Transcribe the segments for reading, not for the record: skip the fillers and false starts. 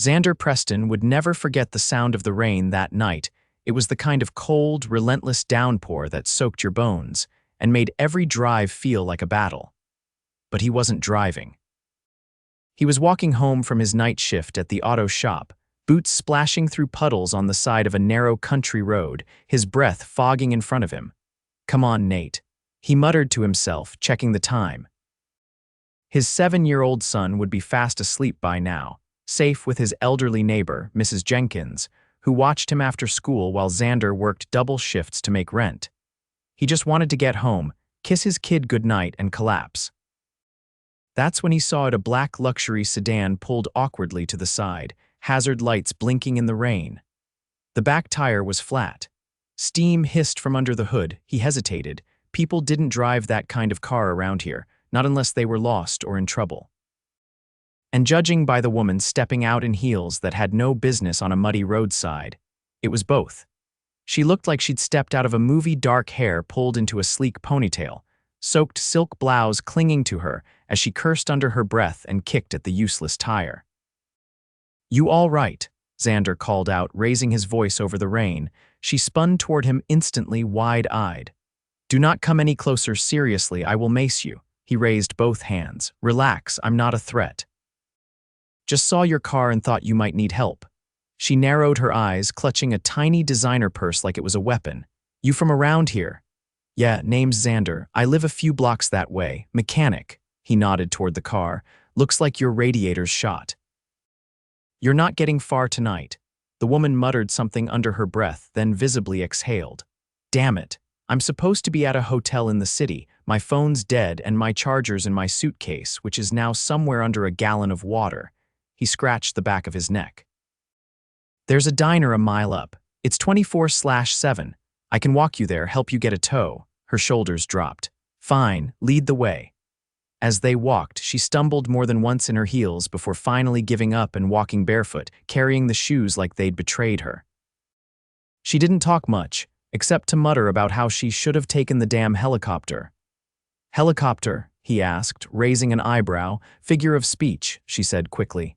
Xander Preston would never forget the sound of the rain that night. It was the kind of cold, relentless downpour that soaked your bones and made every drive feel like a battle. But he wasn't driving. He was walking home from his night shift at the auto shop, boots splashing through puddles on the side of a narrow country road, his breath fogging in front of him. "Come on, Nate," he muttered to himself, checking the time. His 7-year-old son would be fast asleep by now, safe with his elderly neighbor, Mrs. Jenkins, who watched him after school while Xander worked double shifts to make rent. He just wanted to get home, kiss his kid goodnight, and collapse. That's when he saw a black luxury sedan pulled awkwardly to the side, hazard lights blinking in the rain. The back tire was flat. Steam hissed from under the hood. He hesitated. People didn't drive that kind of car around here, not unless they were lost or in trouble. And judging by the woman stepping out in heels that had no business on a muddy roadside, it was both. She looked like she'd stepped out of a movie, dark hair pulled into a sleek ponytail, soaked silk blouse clinging to her as she cursed under her breath and kicked at the useless tire. "You all right?" Xander called out, raising his voice over the rain. She spun toward him instantly, wide-eyed. "Do not come any closer, seriously, I will mace you." He raised both hands. "Relax, I'm not a threat. Just saw your car and thought you might need help." She narrowed her eyes, clutching a tiny designer purse like it was a weapon. "You from around here?" "Yeah, name's Xander. I live a few blocks that way. Mechanic." He nodded toward the car. "Looks like your radiator's shot." "You're not getting far tonight." The woman muttered something under her breath, then visibly exhaled. "Damn it. I'm supposed to be at a hotel in the city. My phone's dead and my charger's in my suitcase, which is now somewhere under a gallon of water." He scratched the back of his neck. "There's a diner a mile up. It's 24/7. I can walk you there, help you get a tow." Her shoulders dropped. "Fine, lead the way." As they walked, she stumbled more than once in her heels before finally giving up and walking barefoot, carrying the shoes like they'd betrayed her. She didn't talk much, except to mutter about how she should have taken the damn helicopter. "Helicopter?" he asked, raising an eyebrow. "Figure of speech," she said quickly.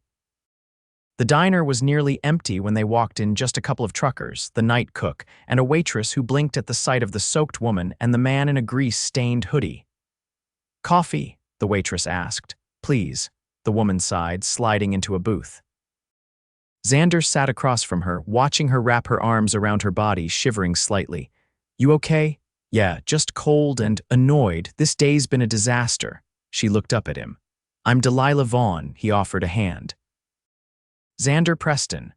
The diner was nearly empty when they walked in, just a couple of truckers, the night cook, and a waitress who blinked at the sight of the soaked woman and the man in a grease-stained hoodie. "Coffee?" the waitress asked. "Please," the woman sighed, sliding into a booth. Xander sat across from her, watching her wrap her arms around her body, shivering slightly. "You okay?" "Yeah, just cold and annoyed. This day's been a disaster." She looked up at him. "I'm Delilah Vaughn," he offered a hand. "Xander Preston."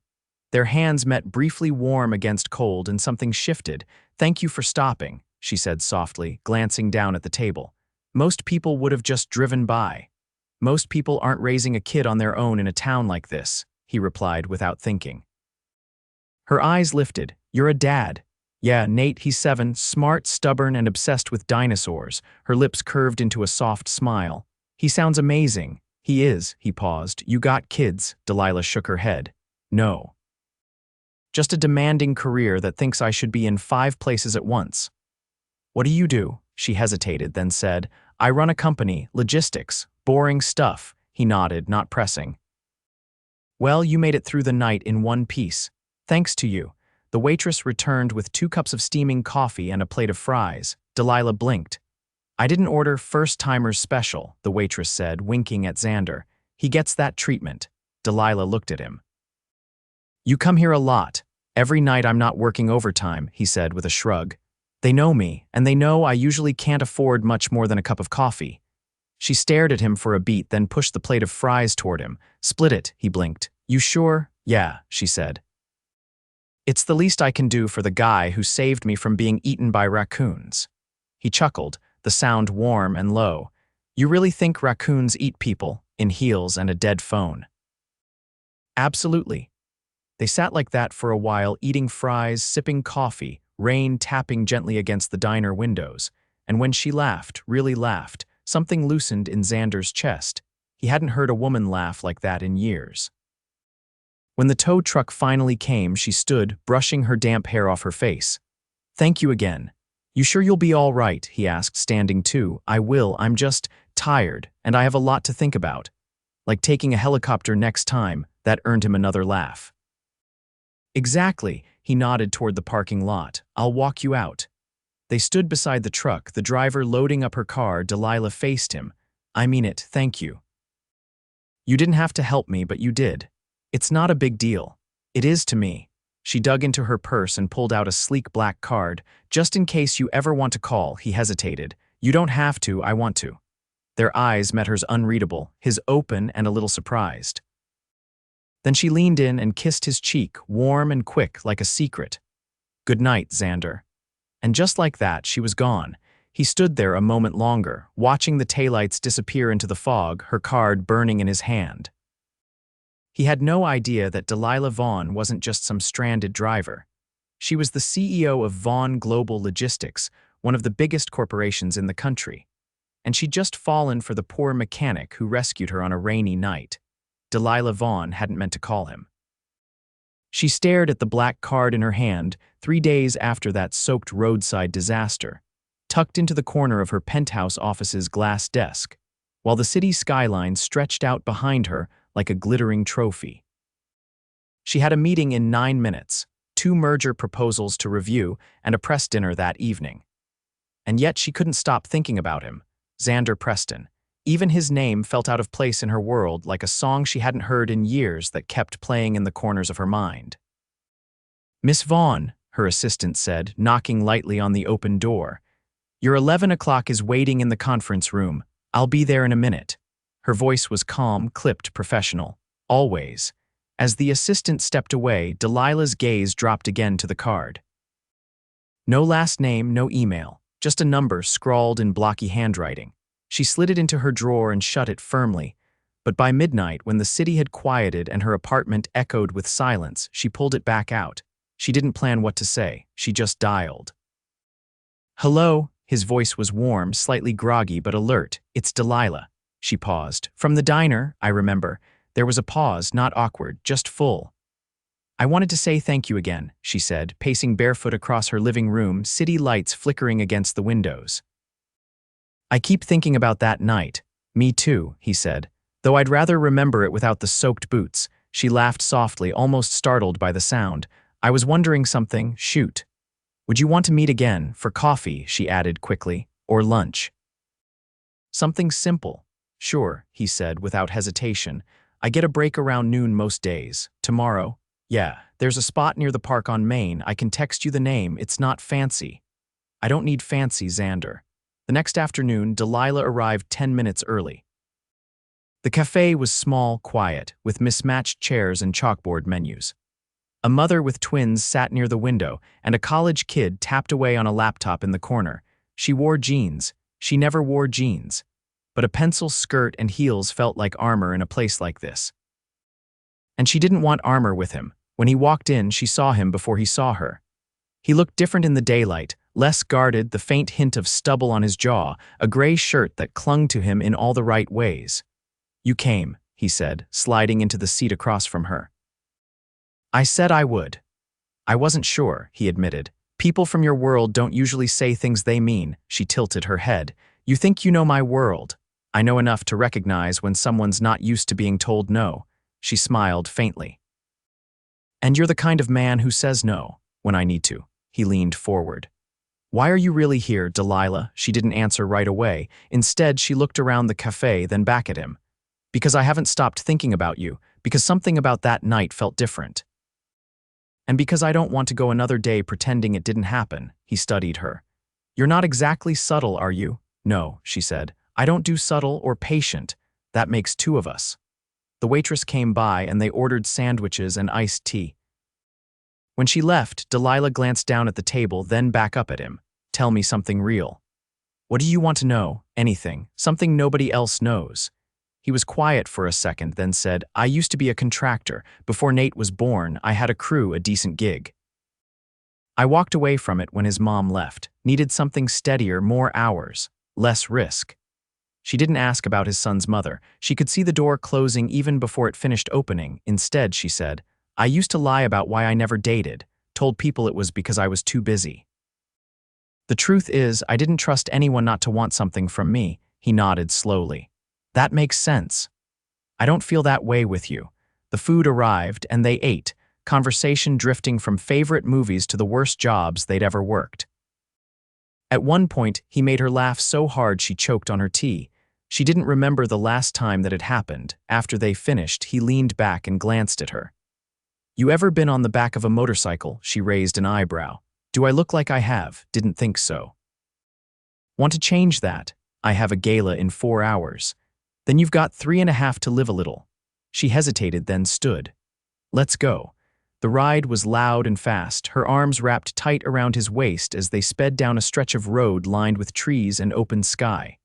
Their hands met briefly, warm against cold, and something shifted. "Thank you for stopping," she said softly, glancing down at the table. "Most people would have just driven by." "Most people aren't raising a kid on their own in a town like this," he replied without thinking. Her eyes lifted. "You're a dad." "Yeah, Nate, he's 7, smart, stubborn, and obsessed with dinosaurs." Her lips curved into a soft smile. "He sounds amazing." "He is," he paused. "You got kids?" Delilah shook her head. "No. Just a demanding career that thinks I should be in 5 places at once." "What do you do?" She hesitated, then said, "I run a company, logistics, boring stuff." He nodded, not pressing. "Well, you made it through the night in one piece. Thanks to you." The waitress returned with 2 cups of steaming coffee and a plate of fries. Delilah blinked. "I didn't order first-timers special," the waitress said, winking at Xander. "He gets that treatment." Delilah looked at him. "You come here a lot." "Every night I'm not working overtime," he said with a shrug. "They know me, and they know I usually can't afford much more than a cup of coffee." She stared at him for a beat, then pushed the plate of fries toward him. "Split it," he blinked. "You sure?" "Yeah," she said. "It's the least I can do for the guy who saved me from being eaten by raccoons." He chuckled, the sound warm and low. "You really think raccoons eat people, in heels and a dead phone?" "Absolutely." They sat like that for a while, eating fries, sipping coffee, rain tapping gently against the diner windows. And when she laughed, really laughed, something loosened in Xander's chest. He hadn't heard a woman laugh like that in years. When the tow truck finally came, she stood, brushing her damp hair off her face. "Thank you again." "You sure you'll be all right?" he asked, standing too. "I will. I'm just tired, and I have a lot to think about." "Like taking a helicopter next time," That earned him another laugh. Exactly, he nodded toward the parking lot. I'll walk you out. They stood beside the truck, the driver loading up her car. Delilah faced him. I mean it, thank you. You didn't have to help me, but you did. It's not a big deal. It is to me. She dug into her purse and pulled out a sleek black card. Just in case you ever want to call, he hesitated. You don't have to, I want to. Their eyes met hers unreadable, his open and a little surprised. Then she leaned in and kissed his cheek, warm and quick like a secret. Good night, Xander. And just like that, she was gone. He stood there a moment longer, watching the taillights disappear into the fog, her card burning in his hand. He had no idea that Delilah Vaughn wasn't just some stranded driver. She was the CEO of Vaughn Global Logistics, one of the biggest corporations in the country. And she'd just fallen for the poor mechanic who rescued her on a rainy night. Delilah Vaughn hadn't meant to call him. She stared at the black card in her hand 3 days after that soaked roadside disaster, tucked into the corner of her penthouse office's glass desk, while the city skyline stretched out behind her like a glittering trophy. She had a meeting in 9 minutes, 2 merger proposals to review, and a press dinner that evening. And yet she couldn't stop thinking about him, Xander Preston. Even his name felt out of place in her world, like a song she hadn't heard in years that kept playing in the corners of her mind. Miss Vaughn, her assistant said, knocking lightly on the open door. Your 11 o'clock is waiting in the conference room. I'll be there in a minute. Her voice was calm, clipped, professional. Always. As the assistant stepped away, Delilah's gaze dropped again to the card. No last name, no email, just a number scrawled in blocky handwriting. She slid it into her drawer and shut it firmly, but by midnight, when the city had quieted and her apartment echoed with silence, she pulled it back out. She didn't plan what to say, she just dialed. Hello, his voice was warm, slightly groggy but alert. It's Delilah. She paused. From the diner, I remember. There was a pause, not awkward, just full. I wanted to say thank you again, she said, pacing barefoot across her living room, city lights flickering against the windows. I keep thinking about that night. Me too, he said, though I'd rather remember it without the soaked boots. She laughed softly, almost startled by the sound. I was wondering something, shoot. Would you want to meet again, for coffee, she added quickly, or lunch? Something simple. Sure, he said without hesitation. I get a break around noon most days. Tomorrow? Yeah, there's a spot near the park on Main. I can text you the name. It's not fancy. I don't need fancy, Xander. The next afternoon, Delilah arrived 10 minutes early. The cafe was small, quiet, with mismatched chairs and chalkboard menus. A mother with twins sat near the window, and a college kid tapped away on a laptop in the corner. She wore jeans. She never wore jeans. But a pencil skirt and heels felt like armor in a place like this. And she didn't want armor with him. When he walked in, she saw him before he saw her. He looked different in the daylight, less guarded, the faint hint of stubble on his jaw, a gray shirt that clung to him in all the right ways. You came, he said, sliding into the seat across from her. I said I would. I wasn't sure, he admitted. People from your world don't usually say things they mean, she tilted her head. You think you know my world. I know enough to recognize when someone's not used to being told no. She smiled faintly. And you're the kind of man who says no, when I need to. He leaned forward. Why are you really here, Delilah? She didn't answer right away. Instead, she looked around the cafe, then back at him. Because I haven't stopped thinking about you, because something about that night felt different. And because I don't want to go another day pretending it didn't happen, he studied her. You're not exactly subtle, are you? No, she said. I don't do subtle or patient. That makes 2 of us. The waitress came by and they ordered sandwiches and iced tea. When she left, Delilah glanced down at the table, then back up at him. Tell me something real. What do you want to know? Anything. Something nobody else knows. He was quiet for a second, then said, I used to be a contractor. Before Nate was born, I had a crew, a decent gig. I walked away from it when his mom left. Needed something steadier, more hours, less risk. She didn't ask about his son's mother. She could see the door closing even before it finished opening. Instead, she said, I used to lie about why I never dated, told people it was because I was too busy. The truth is, I didn't trust anyone not to want something from me. He nodded slowly. That makes sense. I don't feel that way with you. The food arrived, and they ate, conversation drifting from favorite movies to the worst jobs they'd ever worked. At one point, he made her laugh so hard she choked on her tea. She didn't remember the last time that had happened. After they finished, he leaned back and glanced at her. "You ever been on the back of a motorcycle?" She raised an eyebrow. "Do I look like I have? Didn't think so." "Want to change that? I have a gala in 4 hours. Then you've got 3.5 to live a little." She hesitated, then stood. "Let's go." The ride was loud and fast, her arms wrapped tight around his waist as they sped down a stretch of road lined with trees and open sky.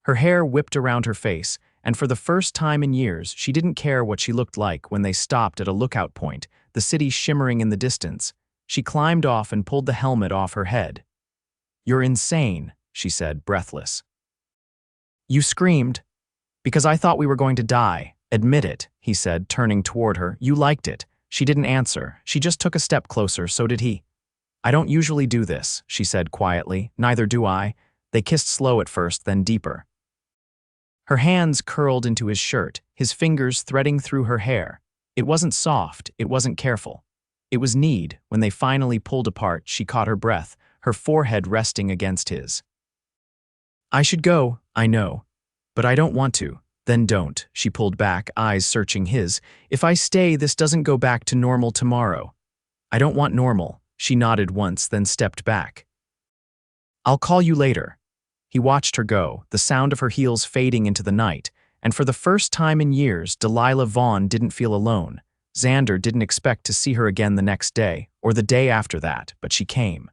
Her hair whipped around her face, and for the first time in years, she didn't care what she looked like when they stopped at a lookout point, the city shimmering in the distance. She climbed off and pulled the helmet off her head. "You're insane," she said, breathless. "You screamed. Because I thought we were going to die. Admit it," he said, turning toward her. "You liked it." She didn't answer. She just took a step closer, so did he. "I don't usually do this," she said quietly. "Neither do I." They kissed slow at first, then deeper. Her hands curled into his shirt, his fingers threading through her hair. It wasn't soft, it wasn't careful. It was need. When they finally pulled apart, she caught her breath, her forehead resting against his. "I should go, I know. But I don't want to." "Then don't," she pulled back, eyes searching his. "If I stay, this doesn't go back to normal tomorrow." "I don't want normal." She nodded once, then stepped back. "I'll call you later." He watched her go, the sound of her heels fading into the night, and for the first time in years, Delilah Vaughn didn't feel alone. Xander didn't expect to see her again the next day, or the day after that, but she came.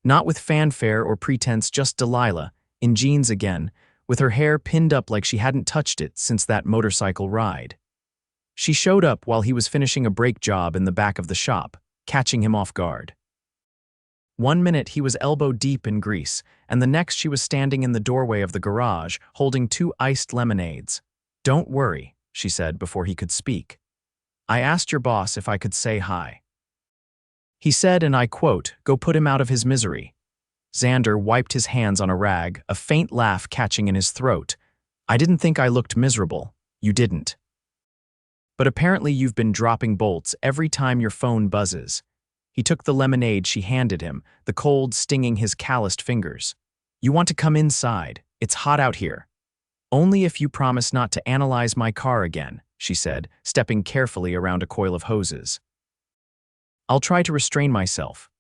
Not with fanfare or pretense, just Delilah, in jeans again, with her hair pinned up like she hadn't touched it since that motorcycle ride. She showed up while he was finishing a brake job in the back of the shop, catching him off guard. One minute he was elbow-deep in grease, and the next she was standing in the doorway of the garage, holding 2 iced lemonades. "Don't worry," she said before he could speak. "I asked your boss if I could say hi. He said, and I quote, 'Go put him out of his misery.'" Xander wiped his hands on a rag, a faint laugh catching in his throat. "I didn't think I looked miserable." "You didn't. But apparently you've been dropping bolts every time your phone buzzes." He took the lemonade she handed him, the cold stinging his calloused fingers. "You want to come inside? It's hot out here." "Only if you promise not to analyze my car again," she said, stepping carefully around a coil of hoses. "I'll try to restrain myself."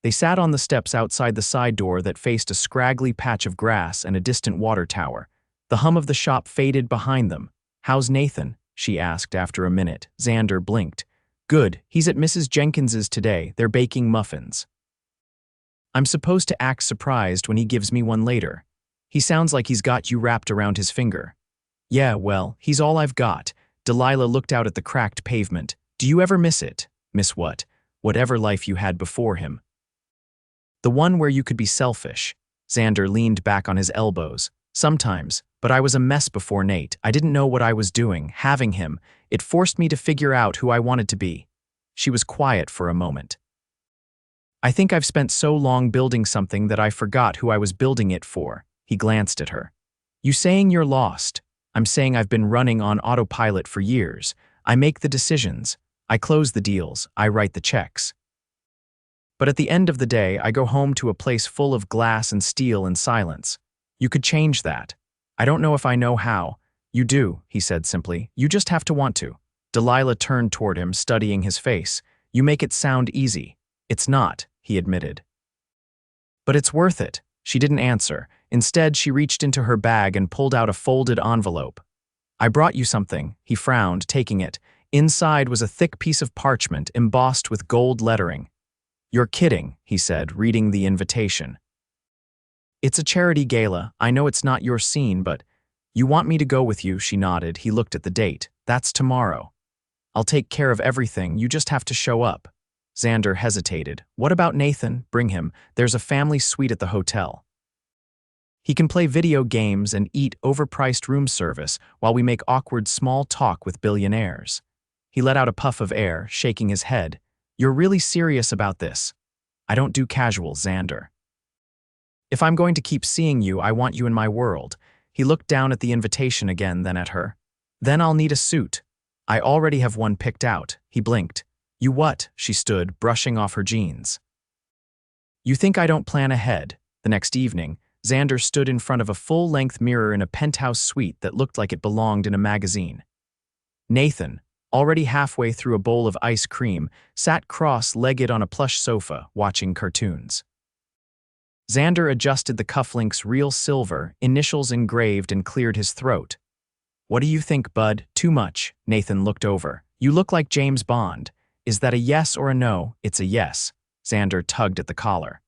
They sat on the steps outside the side door that faced a scraggly patch of grass and a distant water tower. The hum of the shop faded behind them. "How's Nathan?" she asked after a minute. Xander blinked. "Good, he's at Mrs. Jenkins's today. They're baking muffins. I'm supposed to act surprised when he gives me one later. He sounds like he's got you wrapped around his finger." "Yeah, well, he's all I've got." Delilah looked out at the cracked pavement. "Do you ever miss it?" "Miss what?" "Whatever life you had before him. The one where you could be selfish." Xander leaned back on his elbows. "Sometimes, but I was a mess before Nate. I didn't know what I was doing. Having him, it forced me to figure out who I wanted to be." She was quiet for a moment. "I think I've spent so long building something that I forgot who I was building it for." He glanced at her. "You saying you're lost?" "I'm saying I've been running on autopilot for years. I make the decisions. I close the deals. I write the checks. But at the end of the day, I go home to a place full of glass and steel and silence. You could change that. I don't know if I know how." "You do," he said simply. "You just have to want to." Delilah turned toward him, studying his face. "You make it sound easy." "It's not," he admitted. "But it's worth it." She didn't answer. Instead, she reached into her bag and pulled out a folded envelope. "I brought you something," he frowned, taking it. Inside was a thick piece of parchment embossed with gold lettering. "You're kidding," he said, reading the invitation. "It's a charity gala. I know it's not your scene, but you want me to go with you," she nodded. He looked at the date. "That's tomorrow. I'll take care of everything. You just have to show up." Xander hesitated. "What about Nathan? Bring him. There's a family suite at the hotel. He can play video games and eat overpriced room service while we make awkward small talk with billionaires." He let out a puff of air, shaking his head. "You're really serious about this?" "I don't do casual, Xander. If I'm going to keep seeing you, I want you in my world." He looked down at the invitation again, then at her. "Then I'll need a suit." I already have one picked out. He blinked. You what? She stood, brushing off her jeans. You think I don't plan ahead? The next evening, Xander stood in front of a full-length mirror in a penthouse suite that looked like it belonged in a magazine. Nathan, already halfway through a bowl of ice cream, sat cross-legged on a plush sofa, watching cartoons. Xander adjusted the cufflinks real silver, initials engraved, and cleared his throat. What do you think, bud? Too much. Nathan looked over. You look like James Bond. Is that a yes or a no? It's a yes. Xander tugged at the collar.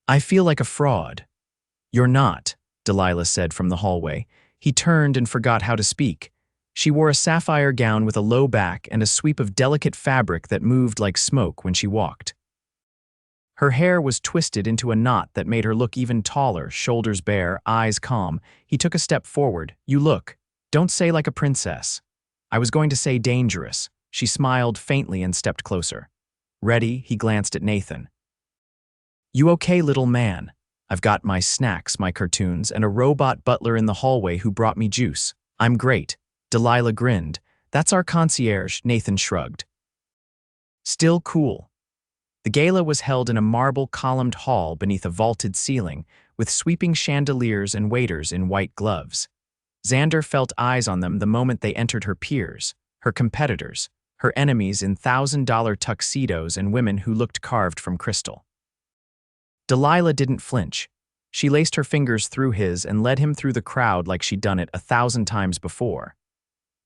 I feel like a fraud. You're not, Delilah said from the hallway. He turned and forgot how to speak. She wore a sapphire gown with a low back and a sweep of delicate fabric that moved like smoke when she walked. Her hair was twisted into a knot that made her look even taller, shoulders bare, eyes calm. He took a step forward. You look. Don't say like a princess. I was going to say dangerous. She smiled faintly and stepped closer. Ready? He glanced at Nathan. You okay, little man? I've got my snacks, my cartoons, and a robot butler in the hallway who brought me juice. I'm great. Delilah grinned. That's our concierge, Nathan shrugged. Still cool. The gala was held in a marble-columned hall beneath a vaulted ceiling, with sweeping chandeliers and waiters in white gloves. Xander felt eyes on them the moment they entered. Her peers, her competitors, her enemies in $1,000 tuxedos and women who looked carved from crystal. Delilah didn't flinch. She laced her fingers through his and led him through the crowd like she'd done it 1,000 times before.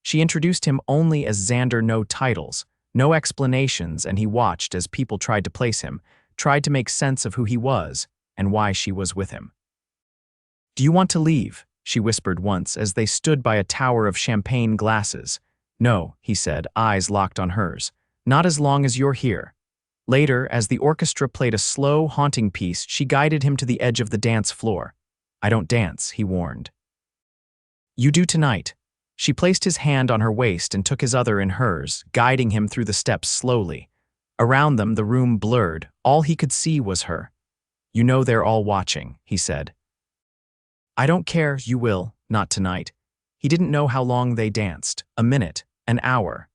She introduced him only as Xander, no titles, no explanations, and he watched as people tried to place him, tried to make sense of who he was and why she was with him. Do you want to leave? She whispered once as they stood by a tower of champagne glasses. No, he said, eyes locked on hers. Not as long as you're here. Later, as the orchestra played a slow, haunting piece, she guided him to the edge of the dance floor. I don't dance, he warned. You do tonight. She placed his hand on her waist and took his other in hers, guiding him through the steps slowly. Around them, the room blurred. All he could see was her. You know they're all watching, he said. I don't care, you will, not tonight. He didn't know how long they danced. A minute, an hour.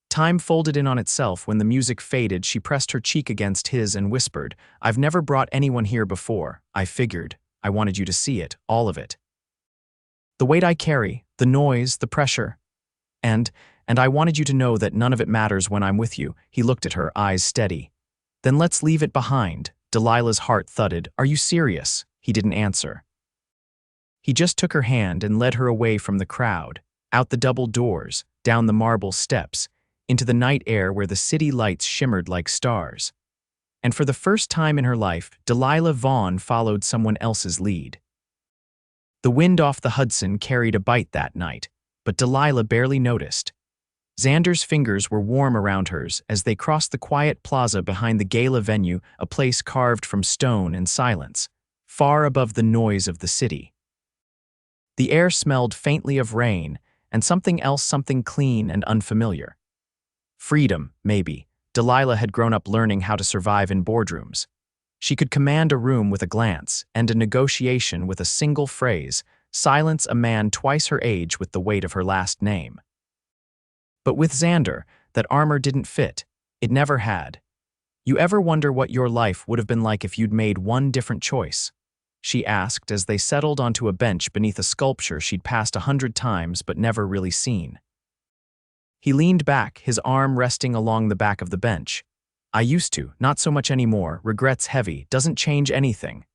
Time folded in on itself when the music faded. She pressed her cheek against his and whispered, I've never brought anyone here before. I figured. I wanted you to see it, all of it. The weight I carry, the noise, the pressure. And I wanted you to know that none of it matters when I'm with you. He looked at her, eyes steady. Then let's leave it behind. Delilah's heart thudded. Are you serious? He didn't answer. He just took her hand and led her away from the crowd, out the double doors, down the marble steps, into the night air where the city lights shimmered like stars. And for the first time in her life, Delilah Vaughn followed someone else's lead. The wind off the Hudson carried a bite that night, but Delilah barely noticed. Xander's fingers were warm around hers as they crossed the quiet plaza behind the gala venue, a place carved from stone and silence, far above the noise of the city. The air smelled faintly of rain and something else, something clean and unfamiliar. Freedom, maybe. Delilah had grown up learning how to survive in boardrooms. She could command a room with a glance, and a negotiation with a single phrase, silence a man twice her age with the weight of her last name. But with Xander, that armor didn't fit. It never had. You ever wonder what your life would have been like if you'd made one different choice? She asked as they settled onto a bench beneath a sculpture she'd passed 100 times but never really seen. He leaned back, his arm resting along the back of the bench. I used to, not so much anymore. Regrets heavy, doesn't change anything.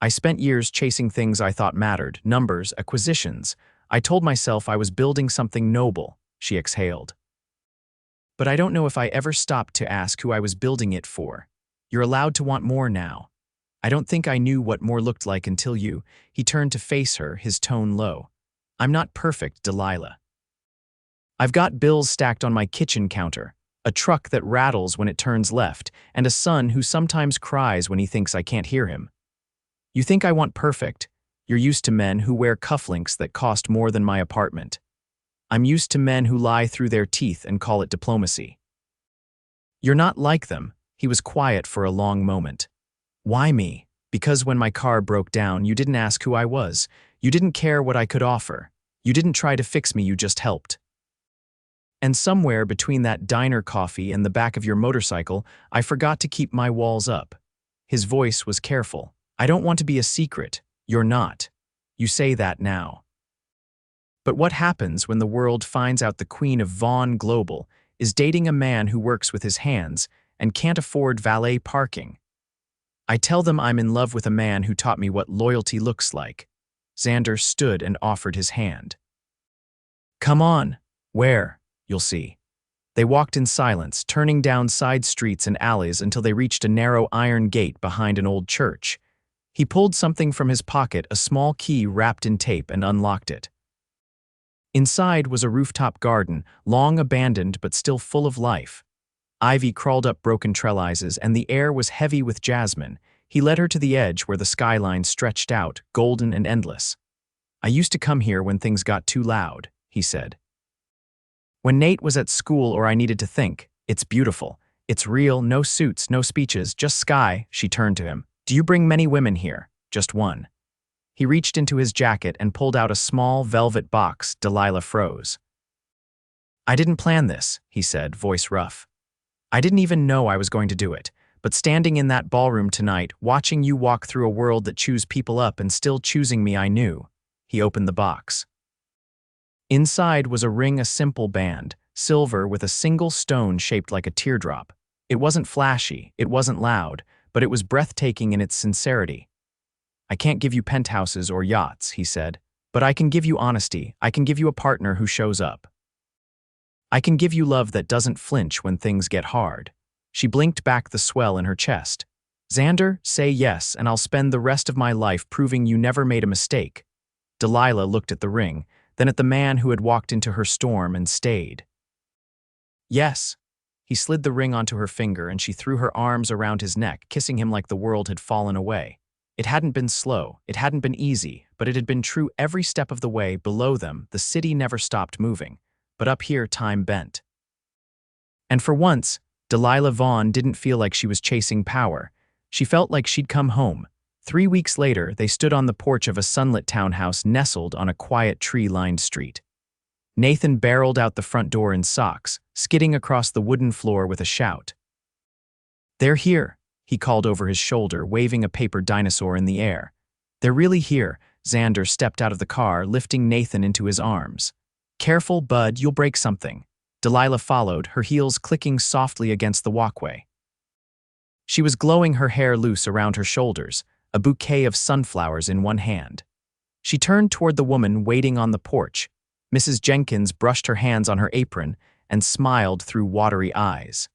I spent years chasing things I thought mattered, numbers, acquisitions. I told myself I was building something noble, she exhaled. But I don't know if I ever stopped to ask who I was building it for. You're allowed to want more now. I don't think I knew what more looked like until you. He turned to face her, his tone low. I'm not perfect, Delilah. I've got bills stacked on my kitchen counter, a truck that rattles when it turns left, and a son who sometimes cries when he thinks I can't hear him. You think I want perfect? You're used to men who wear cufflinks that cost more than my apartment. I'm used to men who lie through their teeth and call it diplomacy. You're not like them. He was quiet for a long moment. Why me? Because when my car broke down, you didn't ask who I was. You didn't care what I could offer. You didn't try to fix me, you just helped. And somewhere between that diner coffee and the back of your motorcycle, I forgot to keep my walls up. His voice was careful. I don't want to be a secret. You're not. You say that now. But what happens when the world finds out the Queen of Vaughn Global is dating a man who works with his hands and can't afford valet parking? I tell them I'm in love with a man who taught me what loyalty looks like. Xander stood and offered his hand. Come on. Where? You'll see. They walked in silence, turning down side streets and alleys until they reached a narrow iron gate behind an old church. He pulled something from his pocket, a small key wrapped in tape, and unlocked it. Inside was a rooftop garden, long abandoned but still full of life. Ivy crawled up broken trellises, and the air was heavy with jasmine. He led her to the edge where the skyline stretched out, golden and endless. I used to come here when things got too loud, he said. When Nate was at school or I needed to think. It's beautiful. It's real, no suits, no speeches, just sky. She turned to him. Do you bring many women here? Just one. He reached into his jacket and pulled out a small velvet box. Delilah froze. I didn't plan this, he said, voice rough. I didn't even know I was going to do it, but standing in that ballroom tonight, watching you walk through a world that chews people up and still choosing me, I knew. He opened the box. Inside was a ring, a simple band, silver with a single stone shaped like a teardrop. It wasn't flashy, it wasn't loud, but it was breathtaking in its sincerity. I can't give you penthouses or yachts, he said, but I can give you honesty. I can give you a partner who shows up. I can give you love that doesn't flinch when things get hard. She blinked back the swell in her chest. Xander, say yes, and I'll spend the rest of my life proving you never made a mistake. Delilah looked at the ring, then at the man who had walked into her storm and stayed. Yes. He slid the ring onto her finger and she threw her arms around his neck, kissing him like the world had fallen away. It hadn't been slow, it hadn't been easy, but it had been true every step of the way. Below them, the city never stopped moving, but up here time bent. And for once, Delilah Vaughn didn't feel like she was chasing power. She felt like she'd come home. 3 weeks later, they stood on the porch of a sunlit townhouse nestled on a quiet tree-lined street. Nathan barreled out the front door in socks, skidding across the wooden floor with a shout. They're here, he called over his shoulder, waving a paper dinosaur in the air. They're really here. Xander stepped out of the car, lifting Nathan into his arms. Careful, bud, you'll break something. Delilah followed, her heels clicking softly against the walkway. She was glowing, her hair loose around her shoulders, a bouquet of sunflowers in one hand. She turned toward the woman waiting on the porch. Mrs. Jenkins brushed her hands on her apron and smiled through watery eyes.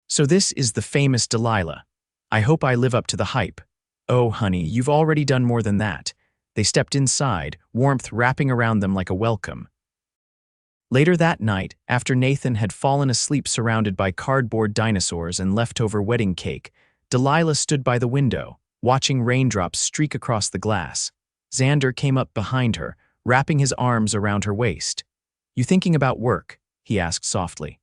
So this is the famous Delilah. I hope I live up to the hype. Oh, honey, you've already done more than that. They stepped inside, warmth wrapping around them like a welcome. Later that night, after Nathan had fallen asleep surrounded by cardboard dinosaurs and leftover wedding cake, Delilah stood by the window, watching raindrops streak across the glass. Xander came up behind her, wrapping his arms around her waist. You thinking about work? He asked softly.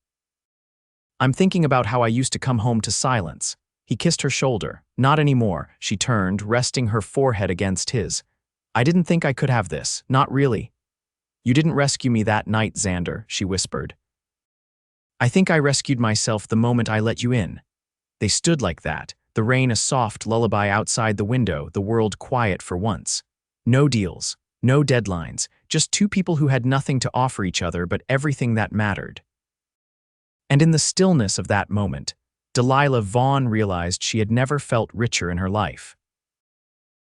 I'm thinking about how I used to come home to silence. He kissed her shoulder. Not anymore, she turned, resting her forehead against his. I didn't think I could have this, not really. You didn't rescue me that night, Xander, she whispered. I think I rescued myself the moment I let you in. They stood like that, the rain a soft lullaby outside the window, the world quiet for once. No deals, no deadlines, just two people who had nothing to offer each other but everything that mattered. And in the stillness of that moment, Delilah Vaughn realized she had never felt richer in her life.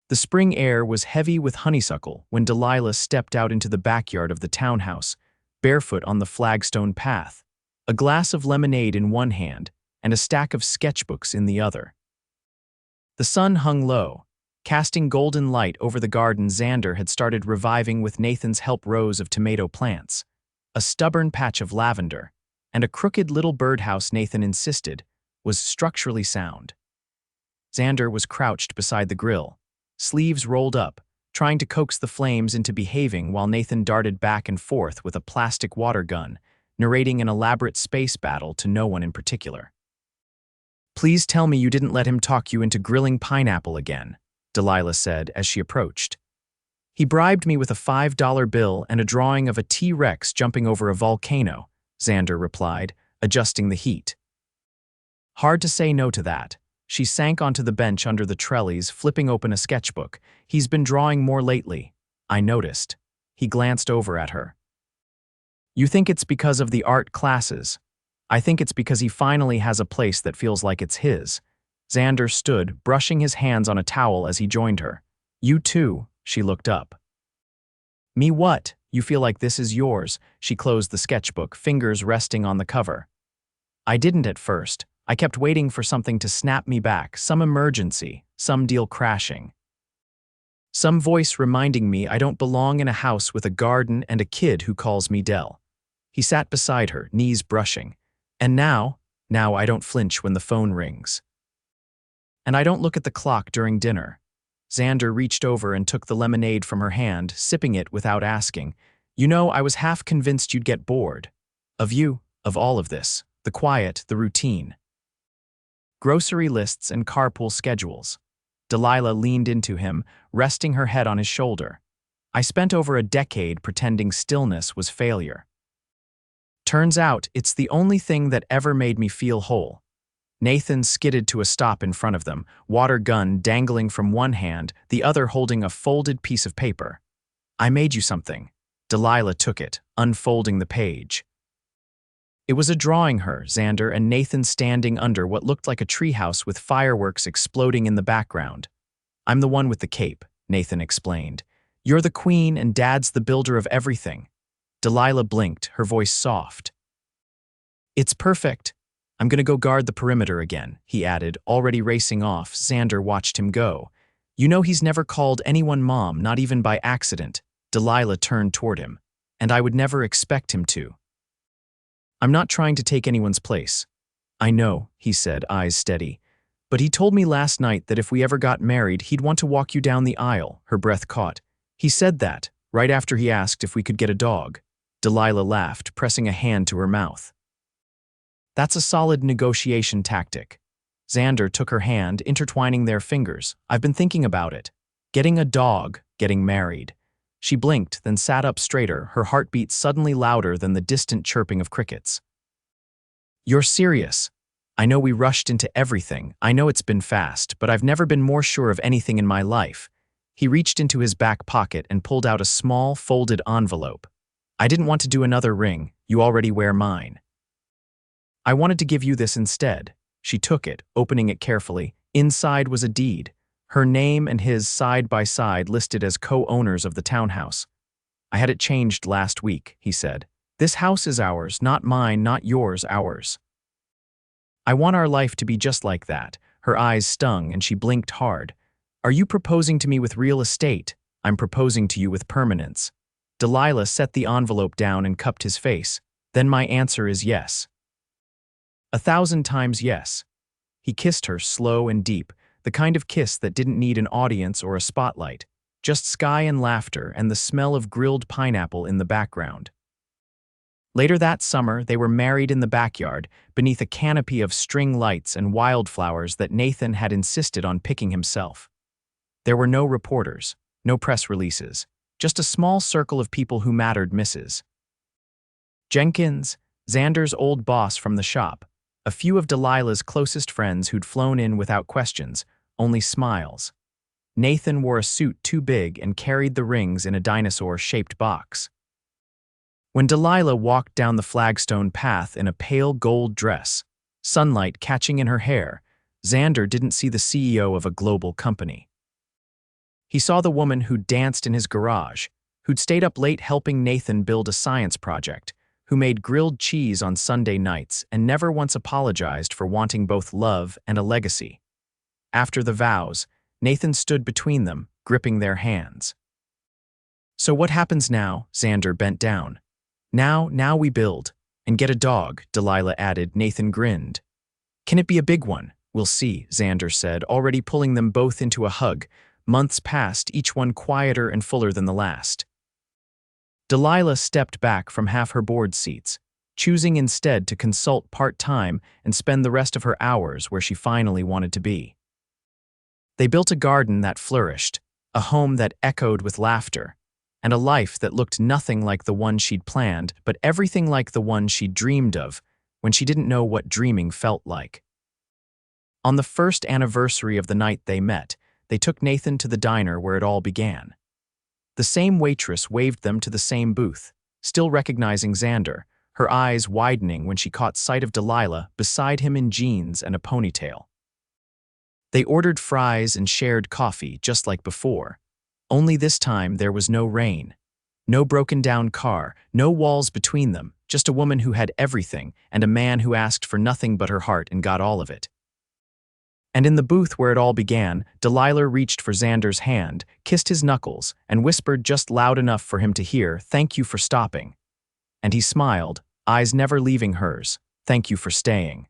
The spring air was heavy with honeysuckle when Delilah stepped out into the backyard of the townhouse, barefoot on the flagstone path, a glass of lemonade in one hand and a stack of sketchbooks in the other. The sun hung low, casting golden light over the garden Xander had started reviving with Nathan's help. Rows of tomato plants, a stubborn patch of lavender, and a crooked little birdhouse Nathan insisted was structurally sound. Xander was crouched beside the grill, sleeves rolled up, trying to coax the flames into behaving while Nathan darted back and forth with a plastic water gun, narrating an elaborate space battle to no one in particular. Please tell me you didn't let him talk you into grilling pineapple again, Delilah said as she approached. He bribed me with a $5 bill and a drawing of a T-Rex jumping over a volcano. Xander replied, adjusting the heat. Hard to say no to that. She sank onto the bench under the trellis, flipping open a sketchbook. He's been drawing more lately. I noticed. He glanced over at her. You think it's because of the art classes? I think it's because he finally has a place that feels like it's his. Xander stood, brushing his hands on a towel as he joined her. You too, she looked up. Me what? You feel like this is yours? She closed the sketchbook, fingers resting on the cover. I didn't at first. I kept waiting for something to snap me back, some emergency, some deal crashing. Some voice reminding me I don't belong in a house with a garden and a kid who calls me Del. He sat beside her, knees brushing. And now I don't flinch when the phone rings. And I don't look at the clock during dinner. Xander reached over and took the lemonade from her hand, sipping it without asking. You know, I was half convinced you'd get bored. Of you, of all of this, the quiet, the routine. Grocery lists and carpool schedules. Delilah leaned into him, resting her head on his shoulder. I spent over a decade pretending stillness was failure. Turns out, it's the only thing that ever made me feel whole. Nathan skidded to a stop in front of them, water gun dangling from one hand, the other holding a folded piece of paper. I made you something. Delilah took it, unfolding the page. It was a drawing her, Xander and Nathan standing under what looked like a treehouse with fireworks exploding in the background. I'm the one with the cape, Nathan explained. You're the queen and Dad's the builder of everything. Delilah blinked, her voice soft. It's perfect. I'm gonna go guard the perimeter again, he added, already racing off. Xander watched him go. You know he's never called anyone mom, not even by accident. Delilah turned toward him. And I would never expect him to. I'm not trying to take anyone's place. I know, he said, eyes steady. But he told me last night that if we ever got married, he'd want to walk you down the aisle, her breath caught. He said that, right after he asked if we could get a dog. Delilah laughed, pressing a hand to her mouth. That's a solid negotiation tactic. Xander took her hand, intertwining their fingers. I've been thinking about it. Getting a dog, getting married. She blinked, then sat up straighter, her heartbeat suddenly louder than the distant chirping of crickets. You're serious. I know we rushed into everything. I know it's been fast, but I've never been more sure of anything in my life. He reached into his back pocket and pulled out a small, folded envelope. I didn't want to do another ring. You already wear mine. I wanted to give you this instead. She took it, opening it carefully. Inside was a deed. Her name and his side by side listed as co-owners of the townhouse. I had it changed last week, he said. This house is ours, not mine, not yours, ours. I want our life to be just like that. Her eyes stung and she blinked hard. Are you proposing to me with real estate? I'm proposing to you with permanence. Delilah set the envelope down and cupped his face. Then my answer is yes. 1,000 times yes. He kissed her slow and deep, the kind of kiss that didn't need an audience or a spotlight, just sky and laughter and the smell of grilled pineapple in the background. Later that summer, they were married in the backyard, beneath a canopy of string lights and wildflowers that Nathan had insisted on picking himself. There were no reporters, no press releases, just a small circle of people who mattered, Mrs. Jenkins, Xander's old boss from the shop, a few of Delilah's closest friends who'd flown in without questions, only smiles. Nathan wore a suit too big and carried the rings in a dinosaur-shaped box. When Delilah walked down the flagstone path in a pale gold dress, sunlight catching in her hair, Xander didn't see the CEO of a global company. He saw the woman who'd danced in his garage, who'd stayed up late helping Nathan build a science project, who made grilled cheese on Sunday nights and never once apologized for wanting both love and a legacy. After the vows, Nathan stood between them, gripping their hands. So what happens now? Xander bent down. Now we build. And get a dog, Delilah added. Nathan grinned. Can it be a big one? We'll see, Xander said, already pulling them both into a hug. Months passed, each one quieter and fuller than the last. Delilah stepped back from half her board seats, choosing instead to consult part-time and spend the rest of her hours where she finally wanted to be. They built a garden that flourished, a home that echoed with laughter. and a life that looked nothing like the one she'd planned, but everything like the one she'd dreamed of when she didn't know what dreaming felt like. On the first anniversary of the night they met, they took Nathan to the diner where it all began. The same waitress waved them to the same booth, still recognizing Xander, her eyes widening when she caught sight of Delilah beside him in jeans and a ponytail. They ordered fries and shared coffee just like before, only this time there was no rain. No broken-down car, no walls between them, just a woman who had everything and a man who asked for nothing but her heart and got all of it. And in the booth where it all began, Delilah reached for Xander's hand, kissed his knuckles, and whispered just loud enough for him to hear, "Thank you for stopping." And he smiled, eyes never leaving hers, "Thank you for staying."